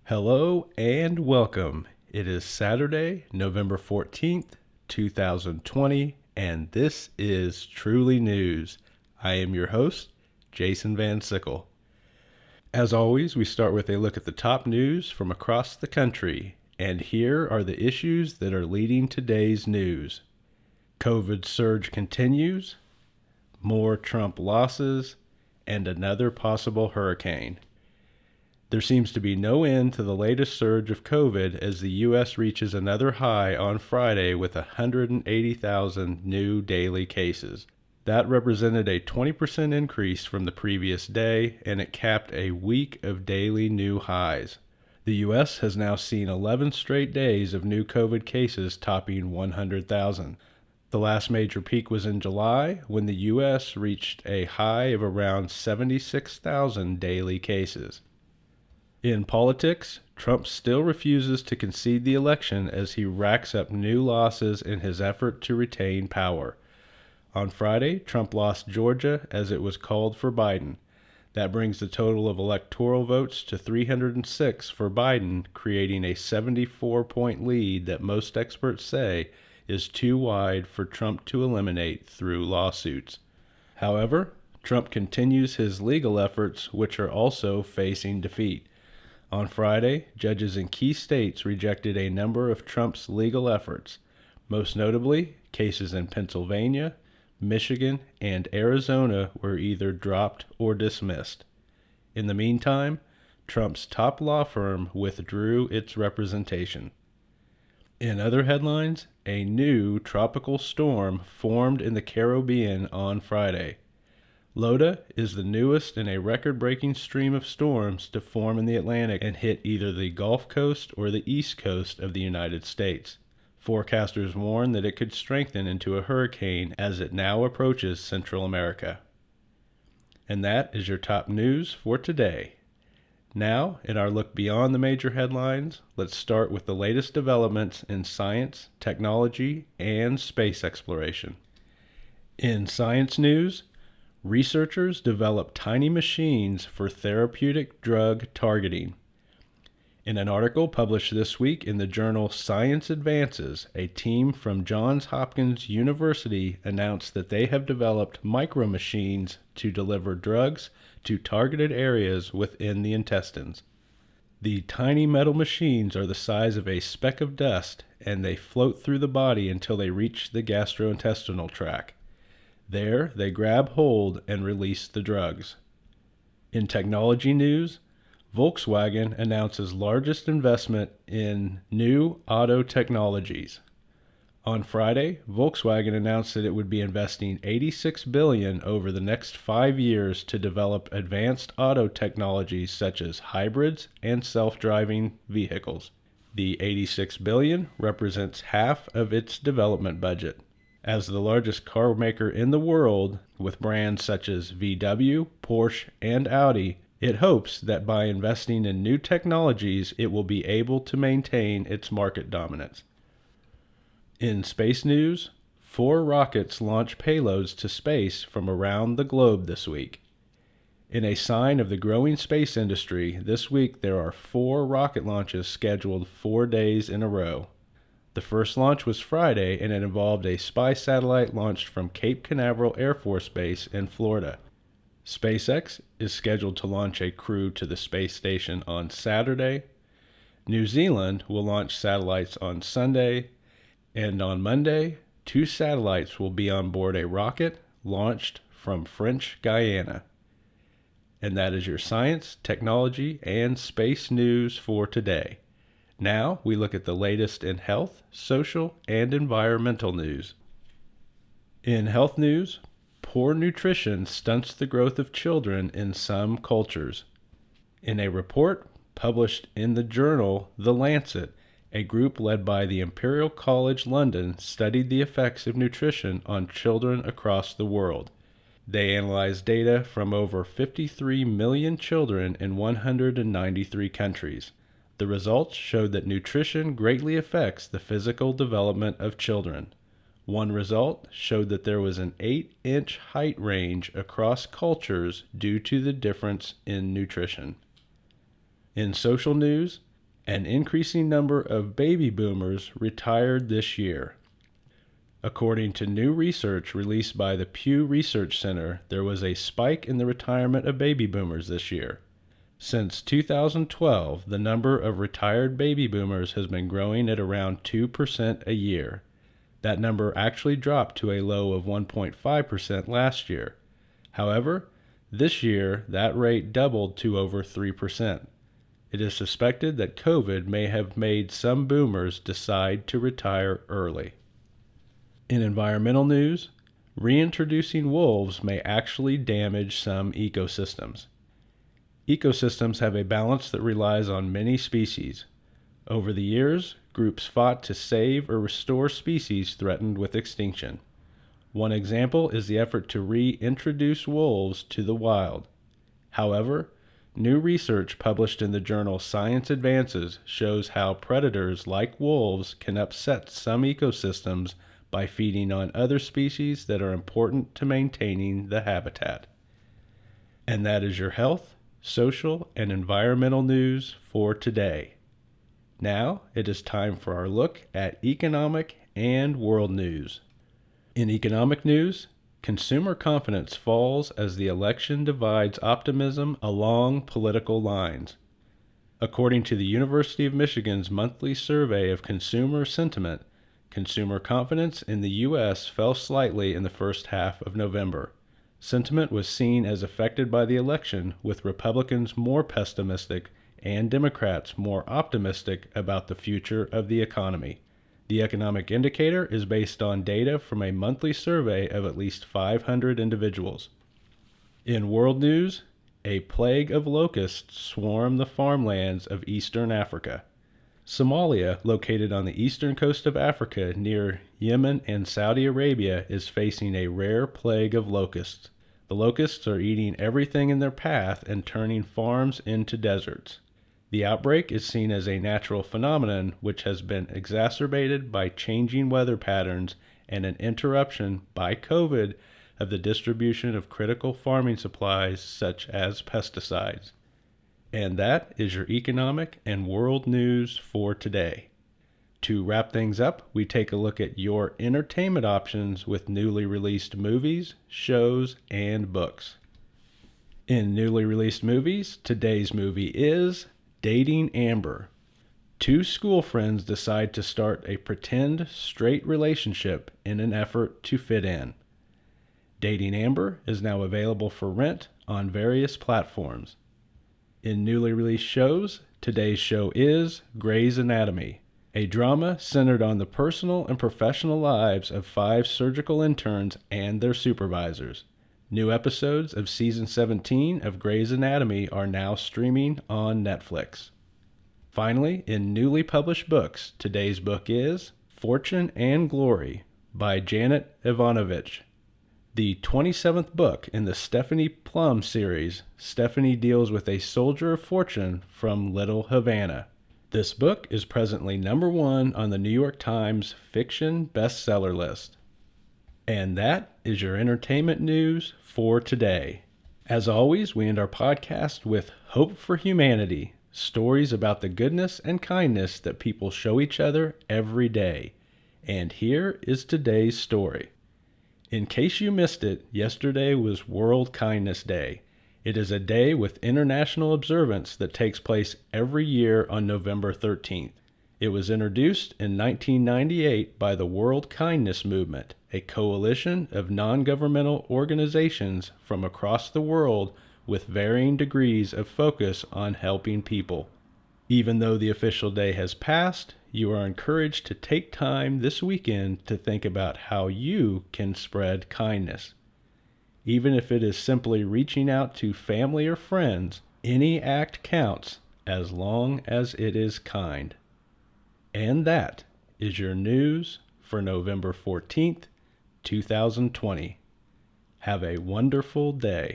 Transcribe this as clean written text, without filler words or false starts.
Hello and welcome. It is Saturday, November 14th, 2020, and this is Truly News. I am your host, Jason Van Sickle. As always, we start with a look at the top news from across the country, and here are the issues that are leading today's news. COVID surge continues, more Trump losses, and another possible hurricane. There seems to be no end to the latest surge of COVID as the U.S. reaches another high on Friday with 180,000 new daily cases. That represented a 20% increase from the previous day, and it capped a week of daily new highs. The U.S. has now seen 11 straight days of new COVID cases topping 100,000. The last major peak was in July, when the U.S. reached a high of around 76,000 daily cases. In politics, Trump still refuses to concede the election as he racks up new losses in his effort to retain power. On Friday, Trump lost Georgia as it was called for Biden. That brings the total of electoral votes to 306 for Biden, creating a 74-point lead that most experts say is too wide for Trump to eliminate through lawsuits. However, Trump continues his legal efforts, which are also facing defeat. On Friday, judges in key states rejected a number of Trump's legal efforts, most notably cases in Pennsylvania, Michigan, and Arizona were either dropped or dismissed. In the meantime, Trump's top law firm withdrew its representation. In other headlines, a new tropical storm formed in the Caribbean on Friday. Loda is the newest in a record-breaking stream of storms to form in the Atlantic and hit either the Gulf Coast or the East Coast of the United States. Forecasters warn that it could strengthen into a hurricane as it now approaches Central America. And that is your top news for today. Now, in our look beyond the major headlines, let's start with the latest developments in science, technology, and space exploration. In science news, researchers develop tiny machines for therapeutic drug targeting. In an article published this week in the journal Science Advances, a team from Johns Hopkins University announced that they have developed micromachines to deliver drugs to targeted areas within the intestines. The tiny metal machines are the size of a speck of dust, and they float through the body until they reach the gastrointestinal tract. There, they grab hold and release the drugs. In technology news, Volkswagen announces largest investment in new auto technologies. On Friday, Volkswagen announced that it would be investing $86 billion over the next 5 years to develop advanced auto technologies such as hybrids and self-driving vehicles. The $86 billion represents half of its development budget. As the largest car maker in the world, with brands such as VW, Porsche, and Audi, it hopes that by investing in new technologies, it will be able to maintain its market dominance. In space news, 4 rockets launch payloads to space from around the globe this week. In a sign of the growing space industry, this week there are 4 rocket launches scheduled 4 days in a row. The first launch was Friday, and it involved a spy satellite launched from Cape Canaveral Air Force Base in Florida. SpaceX is scheduled to launch a crew to the space station on Saturday. New Zealand will launch satellites on Sunday, and on Monday, 2 satellites will be on board a rocket launched from French Guiana. And that is your science, technology, and space news for today. Now we look at the latest in health, social, and environmental news. In health news, poor nutrition stunts the growth of children in some cultures. In a report published in the journal The Lancet, a group led by the Imperial College London studied the effects of nutrition on children across the world. They analyzed data from over 53 million children in 193 countries. The results showed that nutrition greatly affects the physical development of children. One result showed that there was an 8-inch height range across cultures due to the difference in nutrition. In social news, An increasing number of baby boomers retired this year. According to new research released by the Pew Research Center, there was a spike in the retirement of baby boomers this year. Since 2012, the number of retired baby boomers has been growing at around 2% a year. That number actually dropped to a low of 1.5% last year. However, this year that rate doubled to over 3%. It is suspected that COVID may have made some boomers decide to retire early. In environmental news, reintroducing wolves may actually damage some ecosystems. Ecosystems have a balance that relies on many species. Over the years, groups fought to save or restore species threatened with extinction. One example is the effort to reintroduce wolves to the wild. However, new research published in the journal Science Advances shows how predators like wolves can upset some ecosystems by feeding on other species that are important to maintaining the habitat. And that is your health, social, and environmental news for today. Now it is time for our look at economic and world news. In economic news, consumer confidence falls as the election divides optimism along political lines. According to the University of Michigan's monthly survey of consumer sentiment, consumer confidence in the U.S. fell slightly in the first half of November. Sentiment was seen as affected by the election, with Republicans more pessimistic and Democrats more optimistic about the future of the economy. The economic indicator is based on data from a monthly survey of at least 500 individuals. In world news, a plague of locusts swarm the farmlands of eastern Africa. Somalia, located on the eastern coast of Africa near Yemen and Saudi Arabia, is facing a rare plague of locusts. The locusts are eating everything in their path and turning farms into deserts. The outbreak is seen as a natural phenomenon which has been exacerbated by changing weather patterns and an interruption by COVID of the distribution of critical farming supplies such as pesticides. And that is your economic and world news for today. To wrap things up, we take a look at your entertainment options with newly released movies, shows, and books. In newly released movies, today's movie is Dating Amber. Two school friends decide to start a pretend straight relationship in an effort to fit in. Dating Amber is now available for rent on various platforms. In newly released shows, today's show is Grey's Anatomy, a drama centered on the personal and professional lives of 5 surgical interns and their supervisors. New episodes of Season 17 of Grey's Anatomy are now streaming on Netflix. Finally, in newly published books, today's book is Fortune and Glory by Janet Evanovich. The 27th book in the Stephanie Plum series, Stephanie deals with a soldier of fortune from Little Havana. This book is presently #1 on the New York Times fiction bestseller list. And that is your entertainment news for today. As always, we end our podcast with Hope for Humanity, stories about the goodness and kindness that people show each other every day. And here is today's story. In case you missed it, yesterday was World Kindness Day. It is a day with international observance that takes place every year on November 13th. It was introduced in 1998 by the World Kindness Movement, a coalition of non-governmental organizations from across the world with varying degrees of focus on helping people. Even though the official day has passed, you are encouraged to take time this weekend to think about how you can spread kindness. Even if it is simply reaching out to family or friends, any act counts as long as it is kind. And that is your news for November 14th, 2020. Have a wonderful day.